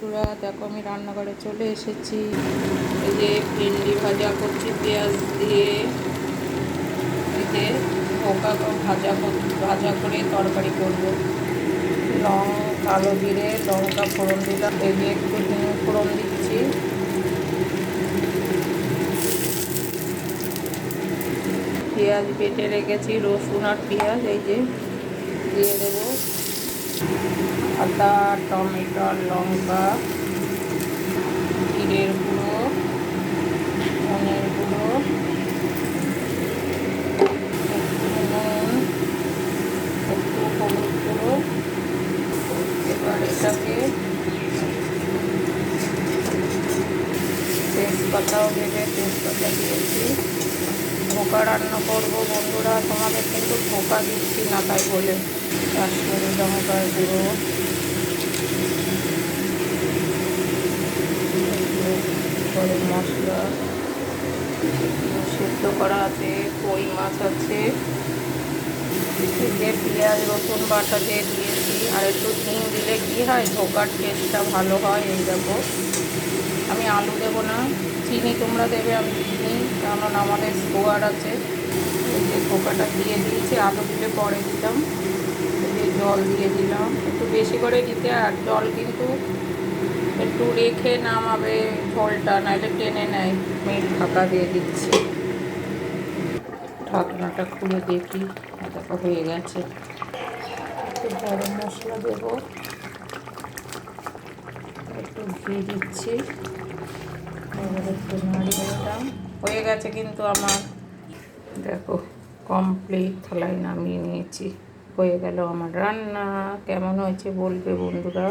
বন্ধুরা, দেখো আমি রান্নাঘরে চলে এসেছি। এই যে ভেন্ডি ভাজা করছি পেঁয়াজ দিয়ে। এই যে পোকা ভাজা করে তরকারি করব। কালো জিরে লঙ্কা ফোড়ন দিলাম, এই যে একটু হিং ফোড়ন দিচ্ছি। পেঁয়াজ বেটে রেখেছি, রসুন আর পেঁয়াজ এই যে দিয়ে দেবো। আদা, টমেটো, লঙ্কা, জিরের গুঁড়ো, ধনের গুঁড়ো, একটু নুন, একটু হলুদ গুঁড়ো। এবার এটাকে তেজপাতাও দেবে, তেজপাতা দিয়েছি। ধোকা রান্না করবো বন্ধুরা, তোমাদের কিন্তু ধোকা দিচ্ছি না তাই বলে। কাশ্মীরি লঙ্কার গুঁড়ো, গরম মশলা, সেদ্ধ করা আছে, কই মাছ আছে, যে পেঁয়াজ রসুন বাটা দিয়ে দিয়েছি। আর একটু হিং দিলে কী হয়, ধোকার টেস্টটা ভালো হয়। এই দেখো, আমি আলু দেবো না, চিনি তোমরা দেবে, আমি চিনি, কারণ আমাদের সুগার আছে। এই যে ধোকাটা দিয়ে দিয়েছি, আলু দিলে পরে দিতাম। এই যে জল দিয়ে দিলাম, একটু বেশি করে দিতে। আর জল কিন্তু একটু রেখে নামাবে ঝোলটা, নাহলে টেনে নেয়। আমি ঢাকা দিয়ে দিচ্ছি। ঢাকনাটা খুলে দেখি, দেখো হয়ে গেছে। একটু গরম মশলা দেবো, একটু ঘি দিচ্ছি, এবার একটু নাড়িয়ে নিলাম। হয়ে গেছে কিন্তু আমার, দেখো কমপ্লিট। থালায় নামিয়ে নিয়েছি। হয়ে গেল আমার রান্না। কেমন হয়েছে বলবে বন্ধুরা।